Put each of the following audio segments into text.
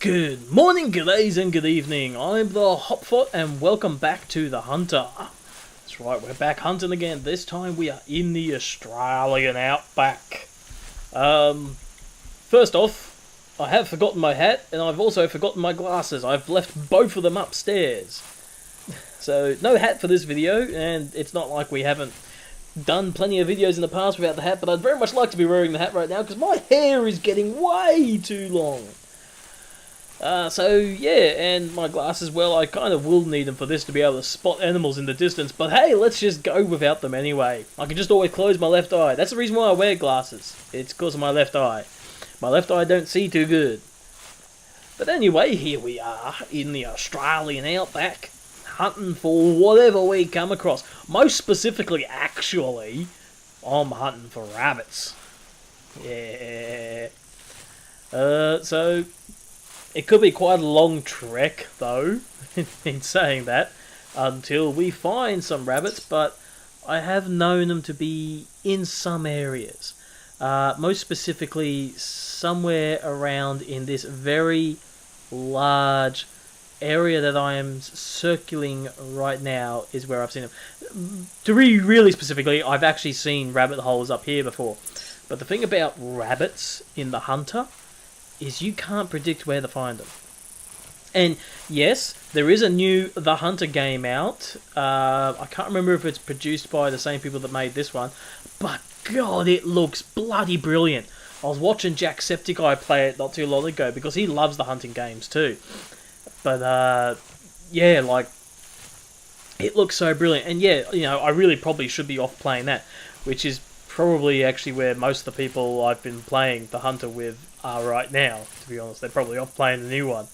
Good morning, good days, and good evening. I'm the Hopfot, and welcome back to the Hunter. That's right, we're back hunting again. This time we are in the Australian outback. First off, I have forgotten my hat, and I've also forgotten my glasses. I've left both of them upstairs. So, no hat for this video, and it's not like we haven't done plenty of videos in the past without the hat, but I'd very much like to be wearing the hat right now, because my hair is getting way too long. So yeah, and my glasses, well, I kind of will need them for this to be able to spot animals in the distance, but hey, let's just go without them anyway. I can just always close my left eye. That's the reason why I wear glasses. It's because of my left eye. My left eye don't see too good. But anyway, here we are in the Australian outback, hunting for whatever we come across. Most specifically, actually, I'm hunting for rabbits. Yeah. So it could be quite a long trek, though, in saying that, until we find some rabbits, but I have known them to be in some areas. Most specifically, somewhere around in this very large area that I am circling right now is where I've seen them. To be really specifically, I've actually seen rabbit holes up here before. But the thing about rabbits in the Hunter is you can't predict where to find them. And yes, there is a new The Hunter game out. I can't remember if it's produced by the same people that made this one, but God, it looks bloody brilliant. I was watching Jacksepticeye play it not too long ago because he loves the hunting games too. But yeah, like, it looks so brilliant. And yeah, you know, I really probably should be off playing that, which is probably actually where most of the people I've been playing The Hunter with are right now, to be honest. They're probably off playing the new one.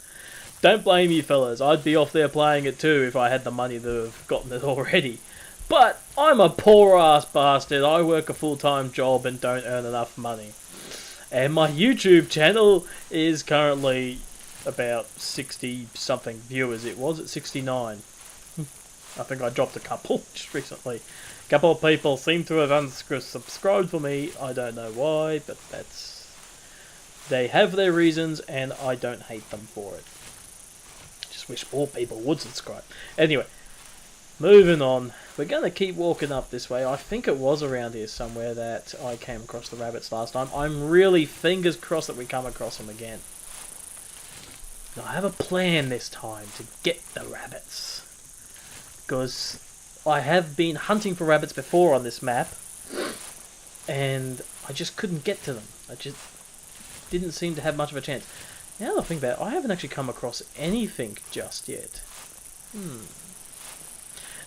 Don't blame you, fellas. I'd be off there playing it too if I had the money to have gotten it already. But I'm a poor-ass bastard. I work a full-time job and don't earn enough money. And my YouTube channel is currently about 60-something viewers. It was at 69. I think I dropped a couple just recently. A couple of people seem to have unsubscribed for me. I don't know why, but that's... They have their reasons, and I don't hate them for it. Just wish more people would subscribe. Anyway, moving on. We're going to keep walking up this way. I think it was around here somewhere that I came across the rabbits last time. I'm really fingers crossed that we come across them again. Now, I have a plan this time to get the rabbits. Because I have been hunting for rabbits before on this map, and I just couldn't get to them. I just didn't seem to have much of a chance. Now that I think about it, I haven't actually come across anything just yet.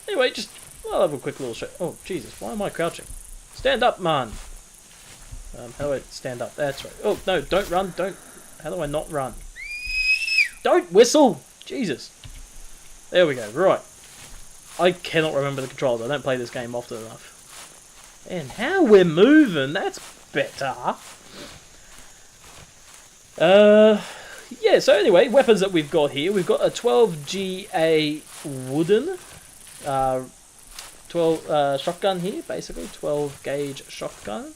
Anyway, I'll have a quick little show. Oh, Jesus, why am I crouching? Stand up, man! How do I stand up? That's right. Oh, no, don't run, How do I not run? Don't whistle! Jesus. There we go, right. I cannot remember the controls. I don't play this game often enough. And how we're moving, that's better. Yeah, so anyway, weapons that we've got here. We've got a 12GA wooden 12 shotgun here, basically. 12 gauge shotgun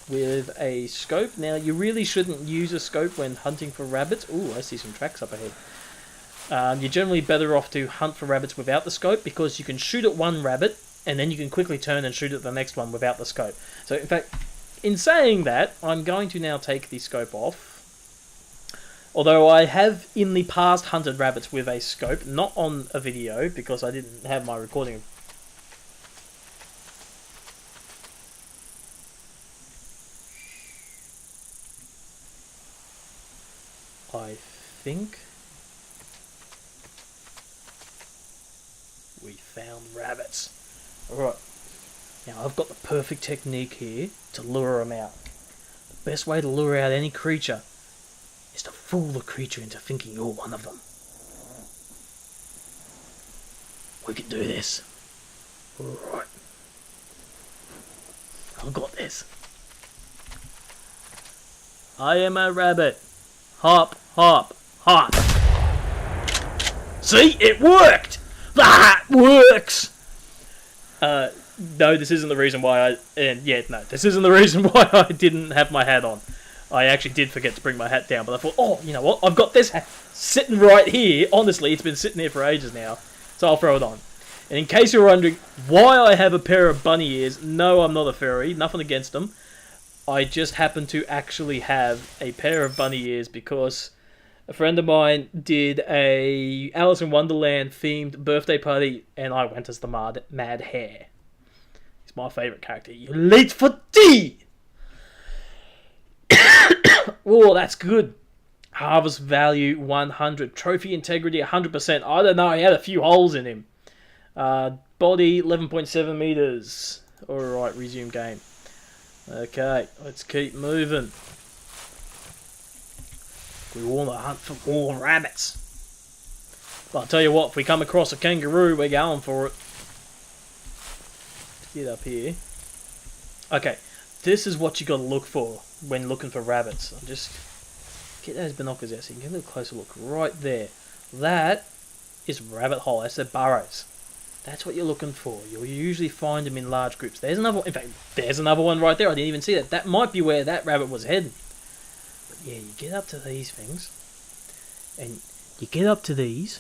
with a scope. Now, you really shouldn't use a scope when hunting for rabbits. Ooh, I see some tracks up ahead. You're generally better off to hunt for rabbits without the scope because you can shoot at one rabbit and then you can quickly turn and shoot at the next one without the scope. So, in fact, in saying that, I'm going to now take the scope off. Although I have in the past hunted rabbits with a scope, not on a video because I didn't have my recording. I think we found rabbits. Alright, now I've got the perfect technique here to lure them out. The best way to lure out any creature is to fool the creature into thinking you're one of them. We can do this. Alright. I've got this. I am a rabbit. Hop, hop, hop. See? It worked! That works! No, this isn't the reason why this isn't the reason why I didn't have my hat on. I actually did forget to bring my hat down, but I thought, oh, you know what? I've got this hat sitting right here. Honestly, it's been sitting here for ages now. So I'll throw it on. And in case you're wondering why I have a pair of bunny ears, no, I'm not a furry. Nothing against them. I just happen to actually have a pair of bunny ears because a friend of mine did a Alice in Wonderland themed birthday party, and I went as the Mad Hare. He's my favourite character. You're late for tea! Oh, that's good. Harvest value 100. Trophy integrity 100%. I don't know, he had a few holes in him. Body 11.7 meters. Alright, resume game. Okay, let's keep moving. We want to hunt for more rabbits. But I'll tell you what, if we come across a kangaroo, we're going for it. Let's get up here. Okay, this is what you got to look for when looking for rabbits. I'll just get those binoculars out so you can get a little closer look right there. That is rabbit hole. That's their burrows. That's what you're looking for. You'll usually find them in large groups. There's another one. In fact, there's another one right there. I didn't even see that. That might be where that rabbit was heading. But yeah, you get up to these things. And you get up to these,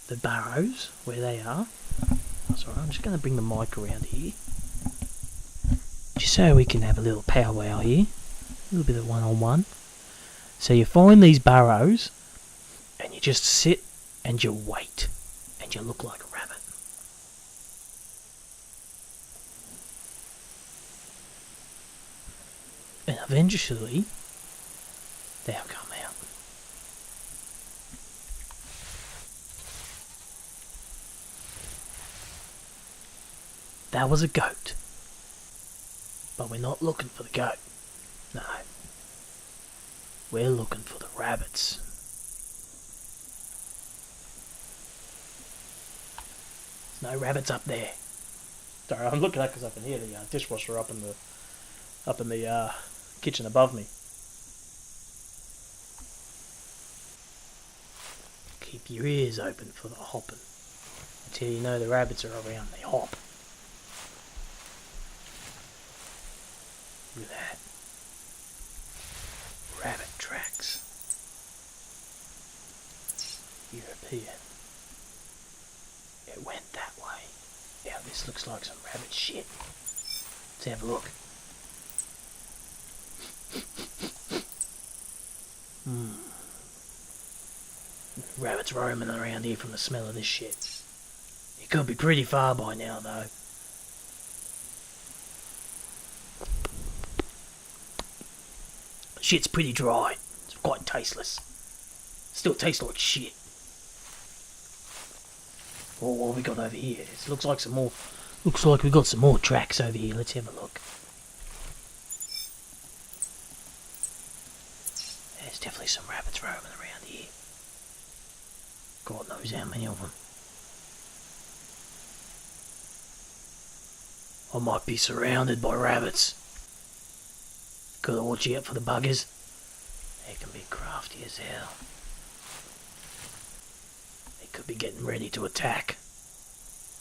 the burrows, where they are. Oh, sorry, I'm just going to bring the mic around here. Just so we can have a little powwow here. A little bit of one-on-one. So you find these burrows, and you just sit and you wait. And you look like a rabbit. And eventually, they'll come out. That was a goat. But we're not looking for the goat. No. We're looking for the rabbits. There's no rabbits up there. Sorry, I'm looking at because I can hear the dishwasher up in the kitchen above me. Keep your ears open for the hopping. Until you know the rabbits are around, they hop. Look at that. Rabbit tracks. European. It went that way. Now this looks like some rabbit shit. Let's have a look. Rabbits roaming around here from the smell of this shit. It could be pretty far by now though. Shit's pretty dry. It's quite tasteless. Still tastes like shit. Oh, what have we got over here? It looks like some more. Looks like we got some more tracks over here. Let's have a look. There's definitely some rabbits roaming around here. God knows how many of them. I might be surrounded by rabbits. Gotta watch out for the buggers. They can be crafty as hell. They could be getting ready to attack.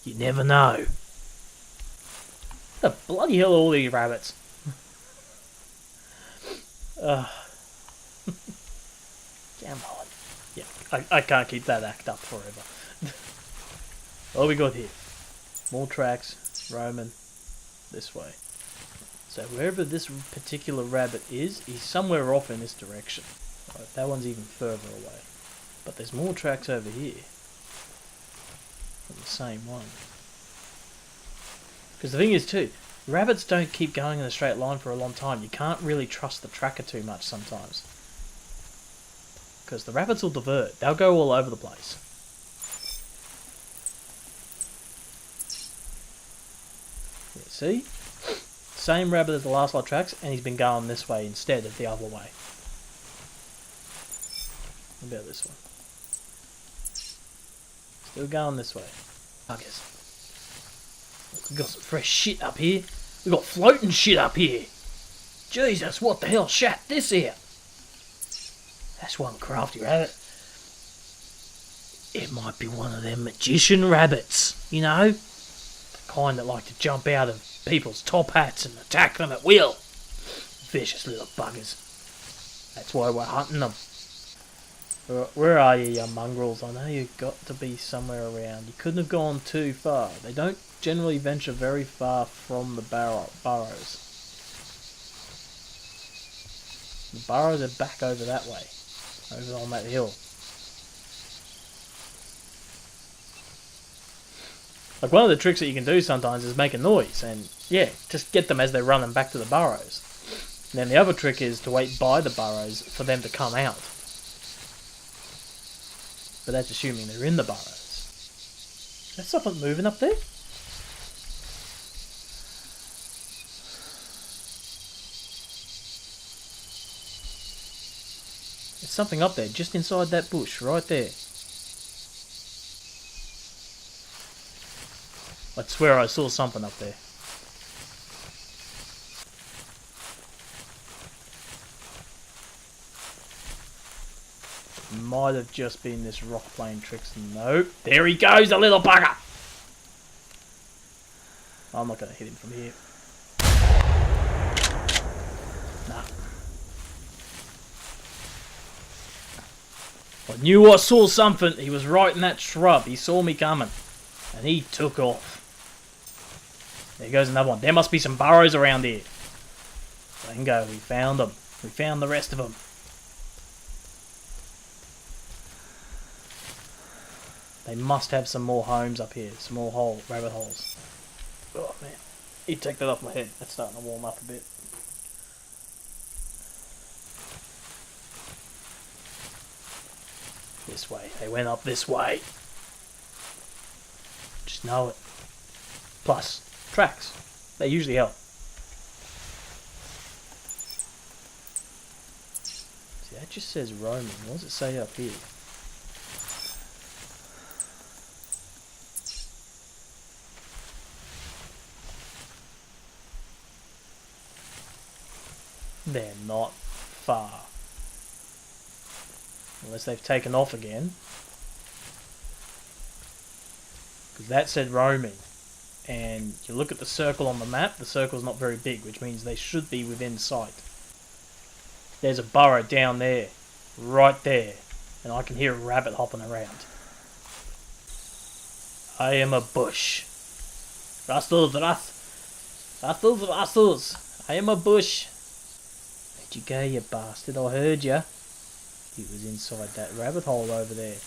You never know. What the bloody hell are all these rabbits? Come on. Yeah, I can't keep that act up forever. What we got here? More tracks, roaming this way. So wherever this particular rabbit is, he's somewhere off in this direction. Right, that one's even further away. But there's more tracks over here. From the same one. Because the thing is too, rabbits don't keep going in a straight line for a long time. You can't really trust the tracker too much sometimes. Because the rabbits will divert. They'll go all over the place. Yeah, see? Same rabbit as the last lot of tracks, and he's been going this way instead of the other way. What about this one? Still going this way. Buggers. We've got some fresh shit up here. We've got floating shit up here. Jesus, what the hell shat this here? That's one crafty rabbit. It might be one of them magician rabbits, you know? The kind that like to jump out of people's top hats and attack them at will. Vicious little buggers. That's why we're hunting them. Where are you, you mongrels? I know you've got to be somewhere around. You couldn't have gone too far. They don't generally venture very far from the burrows. The burrows are back over that way. Over on that hill. Like, one of the tricks that you can do sometimes is make a noise. And, yeah, just get them as they're running back to the burrows. And then the other trick is to wait by the burrows for them to come out. But that's assuming they're in the burrows. Is there something moving up there? There's something up there, just inside that bush, right there. I swear I saw something up there. Might have just been this rock playing tricks. Nope. There he goes, the little bugger! I'm not going to hit him from here. Nah. I knew I saw something. He was right in that shrub. He saw me coming. And he took off. There goes another one. There must be some burrows around here. Bingo, we found them. We found the rest of them. They must have some more homes up here. Some more rabbit holes. Oh man. You take that off my head. That's starting to warm up a bit. This way. They went up this way. Just know it. Plus, tracks. They usually help. See, that just says roaming. What does it say up here? They're not far. Unless they've taken off again. Because that said roaming. And you look at the circle on the map, the circle's not very big, which means they should be within sight. There's a burrow down there. Right there. And I can hear a rabbit hopping around. I am a bush. Rustles. I am a bush. Where'd you go, you bastard? I heard you. He was inside that rabbit hole over there.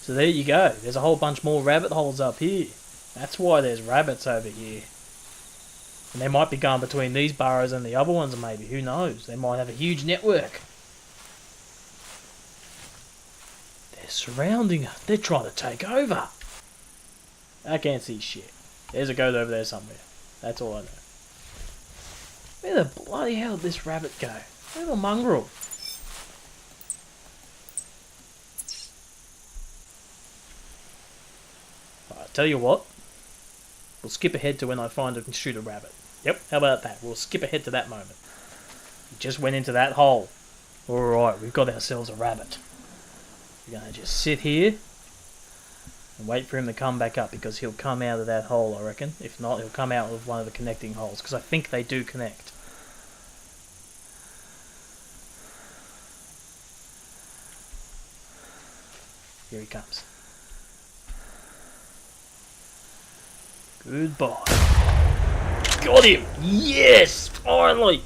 So there you go. There's a whole bunch more rabbit holes up here. That's why there's rabbits over here. And they might be going between these burrows and the other ones maybe. Who knows? They might have a huge network. They're surrounding her. They're trying to take over. I can't see shit. There's a goat over there somewhere. That's all I know. Where the bloody hell did this rabbit go? Little mongrel. Alright, tell you what. We'll skip ahead to when I find and shoot a rabbit. Yep, how about that? We'll skip ahead to that moment. He just went into that hole. Alright, we've got ourselves a rabbit. We're going to just sit here and wait for him to come back up, because he'll come out of that hole, I reckon. If not, he'll come out of one of the connecting holes, because I think they do connect. Here he comes. Goodbye. Got him! Yes! Finally!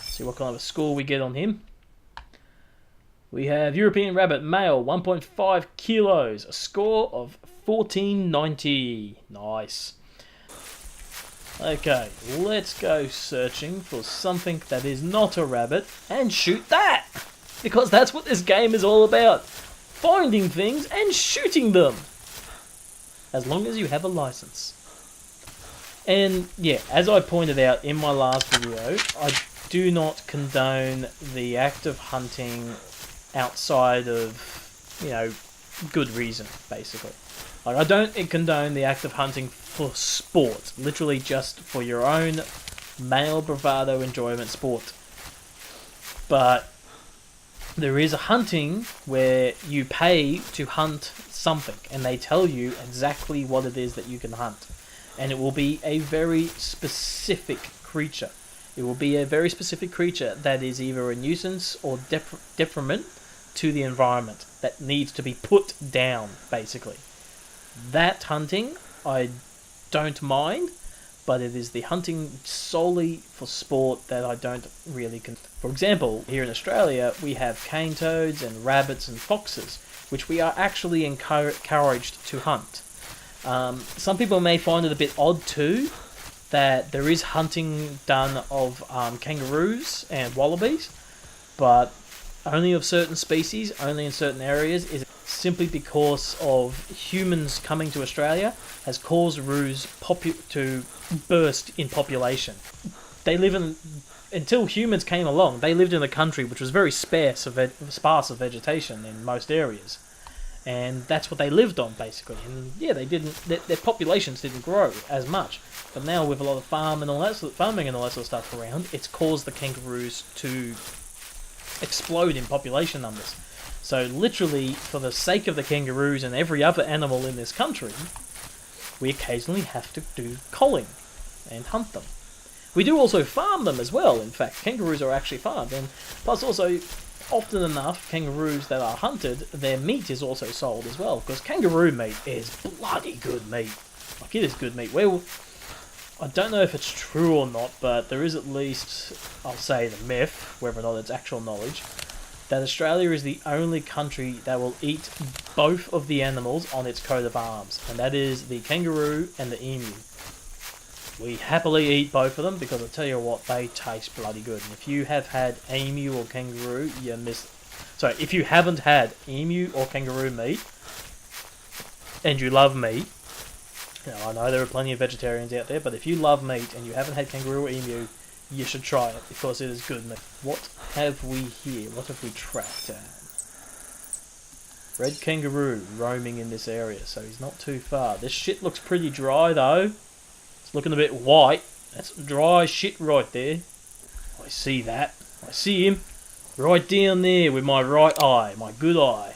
See what kind of a score we get on him. We have European Rabbit Male, 1.5 kilos. A score of 1490. Nice. Okay, let's go searching for something that is not a rabbit and shoot that! Because that's what this game is all about. Finding things and shooting them. As long as you have a license. And yeah, as I pointed out in my last video, I do not condone the act of hunting outside of, you know, good reason, basically. Like, I don't condone the act of hunting for sport. Literally just for your own male bravado enjoyment sport. But there is a hunting where you pay to hunt something, and they tell you exactly what it is that you can hunt. And it will be a very specific creature. It will be a very specific creature that is either a nuisance or detriment to the environment that needs to be put down, basically. That hunting, I don't mind, but it is the hunting solely for sport that I don't really... For example, here in Australia, we have cane toads and rabbits and foxes, which we are actually encouraged to hunt. Some people may find it a bit odd too, that there is hunting done of kangaroos and wallabies, but only of certain species, only in certain areas, is simply because of humans coming to Australia has caused roos to burst in population. Until humans came along, they lived in a country which was very sparse of vegetation in most areas. And that's what they lived on, basically. And yeah, their populations didn't grow as much. But now with a lot of farming and all that sort of stuff around, it's caused the kangaroos to explode in population numbers. So literally, for the sake of the kangaroos and every other animal in this country, we occasionally have to do culling and hunt them. We do also farm them as well, in fact. Kangaroos are actually farmed. And plus also, often enough, kangaroos that are hunted, their meat is also sold as well. Because kangaroo meat is bloody good meat. Like, it is good meat. Well, I don't know if it's true or not, but there is at least, I'll say the myth, whether or not it's actual knowledge, that Australia is the only country that will eat both of the animals on its coat of arms. And that is the kangaroo and the emu. We happily eat both of them because I tell you what, they taste bloody good. And if you have had emu or kangaroo, you miss... Sorry, if you haven't had emu or kangaroo meat, and you love meat, now I know there are plenty of vegetarians out there, but if you love meat and you haven't had kangaroo or emu, you should try it because it is good meat. What have we here? What have we tracked down? Red kangaroo roaming in this area, so he's not too far. This shit looks pretty dry though. It's looking a bit white. That's dry shit right there. I see that. I see him. Right down there with my right eye. My good eye.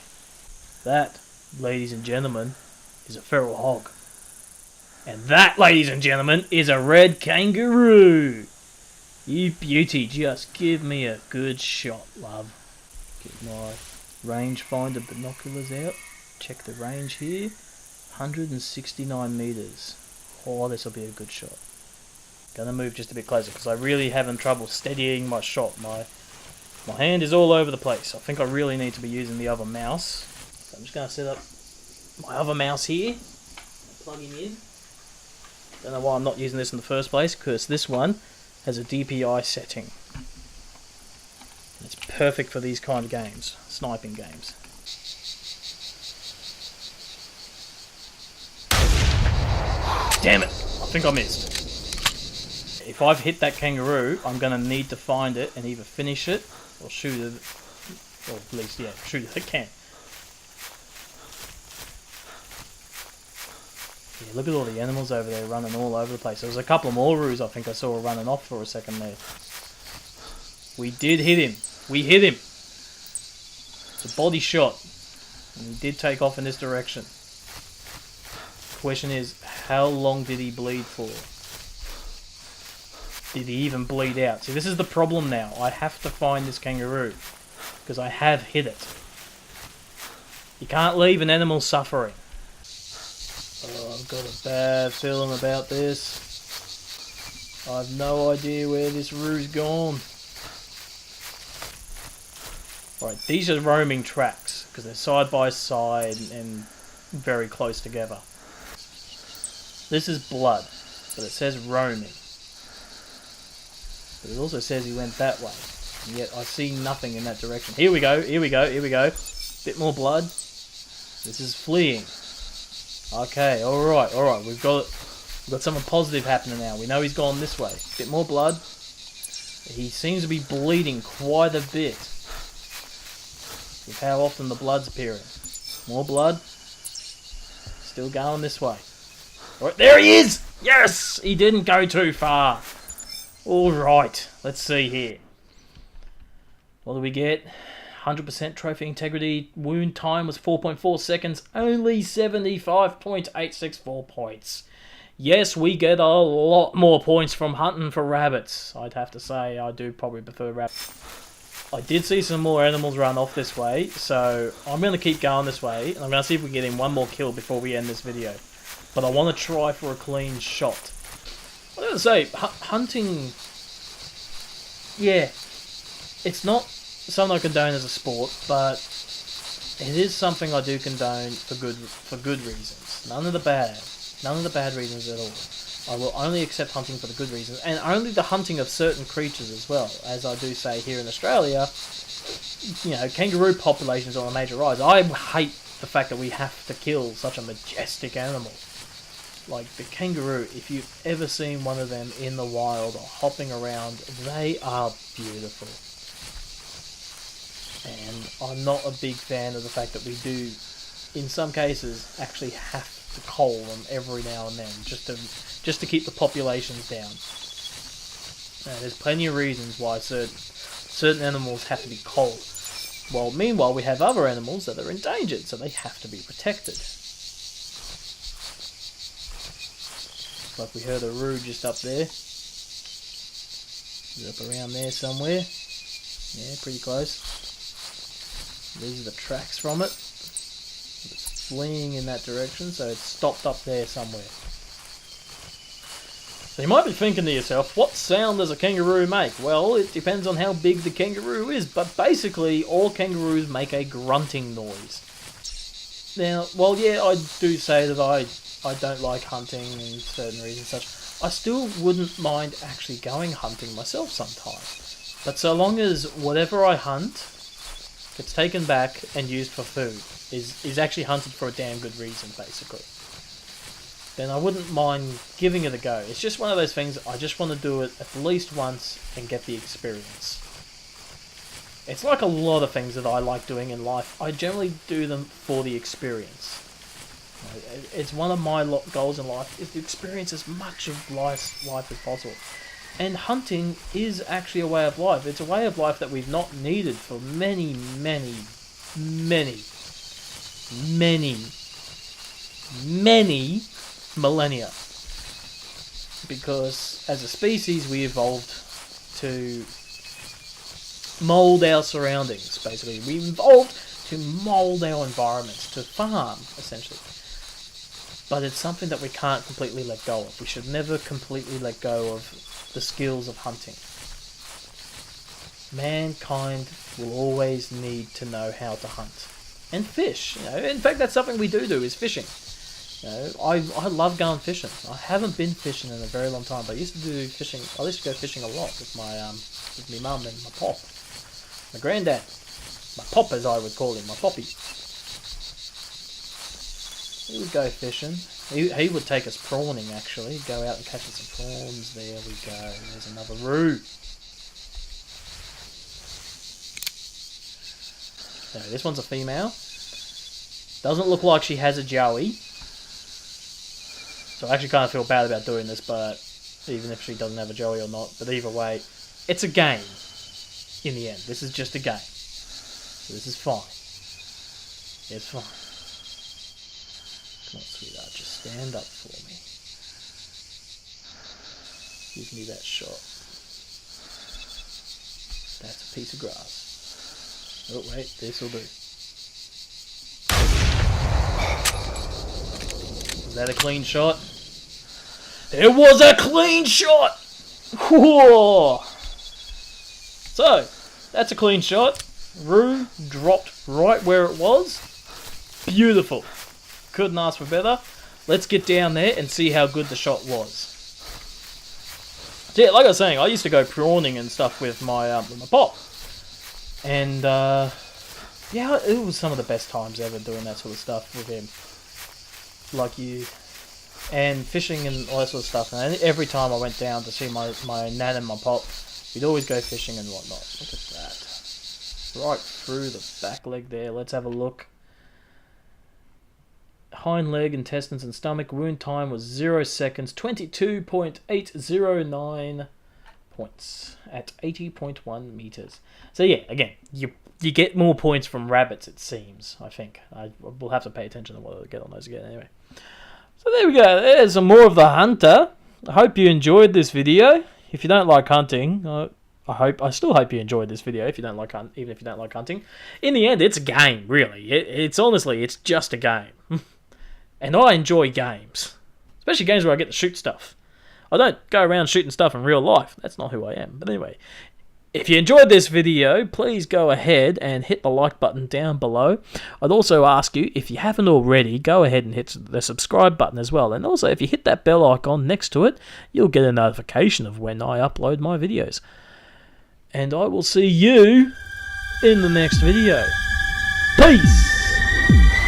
That, ladies and gentlemen, is a feral hog. And that, ladies and gentlemen, is a red kangaroo. You beauty, just give me a good shot, love. Get my rangefinder binoculars out. Check the range here. 169 meters. Oh, this will be a good shot. Gonna move just a bit closer because I really having trouble steadying my shot. My hand is all over the place. I think I really need to be using the other mouse. So I'm just gonna set up my other mouse here. Plug him in. Don't know why I'm not using this in the first place, because this one has a DPI setting. It's perfect for these kind of games, sniping games. Damn it! I think I missed. If I've hit that kangaroo, I'm going to need to find it and either finish it or shoot it. Or at least, yeah, shoot it if I can. Yeah, look at all the animals over there running all over the place. There was a couple more roos I think I saw running off for a second there. We did hit him. We hit him. It's a body shot. And he did take off in this direction. Question is, how long did he bleed for? Did he even bleed out? See, this is the problem now. I have to find this kangaroo because I have hit it. You can't leave an animal suffering. Oh, I've got a bad feeling about this. I have no idea where this roo's gone. Right, these are roaming tracks because they're side by side and very close together. This is blood, but it says roaming. But it also says he went that way, and yet I see nothing in that direction. Here we go, here we go, here we go. Bit more blood. This is fleeing. Okay, alright, we've got something positive happening now. We know he's gone this way. Bit more blood. He seems to be bleeding quite a bit. With how often the blood's appearing. More blood. Still going this way. Alright, there he is! Yes! He didn't go too far. Alright, let's see here. What do we get? 100% trophy integrity. Wound time was 4.4 seconds. Only 75.864 points. Yes, we get a lot more points from hunting for rabbits. I'd have to say I do probably prefer rabbits. I did see some more animals run off this way, so I'm going to keep going this way, and I'm going to see if we can get in one more kill before we end this video. But I want to try for a clean shot. I gotta say, hunting, yeah, it's not something I condone as a sport, but it is something I do condone for good reasons. None of the bad reasons at all. I will only accept hunting for the good reasons, and only the hunting of certain creatures as well. As I do say here in Australia, you know, kangaroo populations are on a major rise. I hate the fact that we have to kill such a majestic animal. Like the kangaroo, if you've ever seen one of them in the wild or hopping around, they are beautiful. And I'm not a big fan of the fact that we do, in some cases, actually have to cull them every now and then, just to keep the populations down. There's plenty of reasons why certain animals have to be culled. Well, meanwhile, we have other animals that are endangered, so they have to be protected. Like we heard a roo just up there. Is it up around there somewhere? Yeah, pretty close. These are the tracks from it. It's fleeing in that direction, so it's stopped up there somewhere. So you might be thinking to yourself, what sound does a kangaroo make? Well, it depends on how big the kangaroo is, but basically all kangaroos make a grunting noise. Now, well, yeah, I do say that I don't like hunting and certain reasons such. I still wouldn't mind actually going hunting myself sometime. But so long as whatever I hunt gets taken back and used for food, is actually hunted for a damn good reason, basically, then I wouldn't mind giving it a go. It's just one of those things, I just want to do it at least once and get the experience. It's like a lot of things that I like doing in life. I generally do them for the experience. It's one of my goals in life, is to experience as much of life as possible. And hunting is actually a way of life. It's a way of life that we've not needed for many millennia. Because as a species we evolved to mould our surroundings, basically. We evolved to mould our environments, to farm, essentially. But it's something that we can't completely let go of. We should never completely let go of the skills of hunting. Mankind will always need to know how to hunt. And fish. You know, in fact, that's something we do is fishing. You know, I love going fishing. I haven't been fishing in a very long time, but I used to do fishing. I used to go fishing a lot with my mum and my pop, my granddad, my pop as I would call him, my poppy. He would go fishing. He would take us prawning, actually. He'd go out and catch us some prawns. There we go. There's another roo. So this one's a female. Doesn't look like she has a joey. So I actually kind of feel bad about doing this, but even if she doesn't have a joey or not. But either way, it's a game in the end. This is just a game. So this is fine. It's fine. Come on, sweetheart, just stand up for me. Give me that shot. That's a piece of grass. Oh, wait, this'll do. Was that a clean shot? It was a clean shot! Whoa! So, that's a clean shot. Roo dropped right where it was. Beautiful. Couldn't ask for better. Let's get down there and see how good the shot was. So yeah, like I was saying, I used to go prawning and stuff with my pop. And, yeah, it was some of the best times ever doing that sort of stuff with him. Like you... And fishing and all that sort of stuff. And every time I went down to see my nan and my pop, we'd always go fishing and whatnot. Look at that. Right through the back leg there. Let's have a look. Hind leg, intestines and stomach. Wound time was 0 seconds. 22.809 points at 80.1 meters. So yeah, again, you get more points from rabbits, it seems, I think. We'll have to pay attention to what I get on those again anyway. So there we go. There's some more of the hunter. I hope you enjoyed this video. If you don't like hunting, I still hope you enjoyed this video. If you don't like even if you don't like hunting, in the end, it's a game. Really, it's honestly, it's just a game. And I enjoy games, especially games where I get to shoot stuff. I don't go around shooting stuff in real life. That's not who I am. But anyway, if you enjoyed this video, please go ahead and hit the like button down below. I'd also ask you, if you haven't already, go ahead and hit the subscribe button as well. And also, if you hit that bell icon next to it, you'll get a notification of when I upload my videos. And I will see you in the next video. Peace!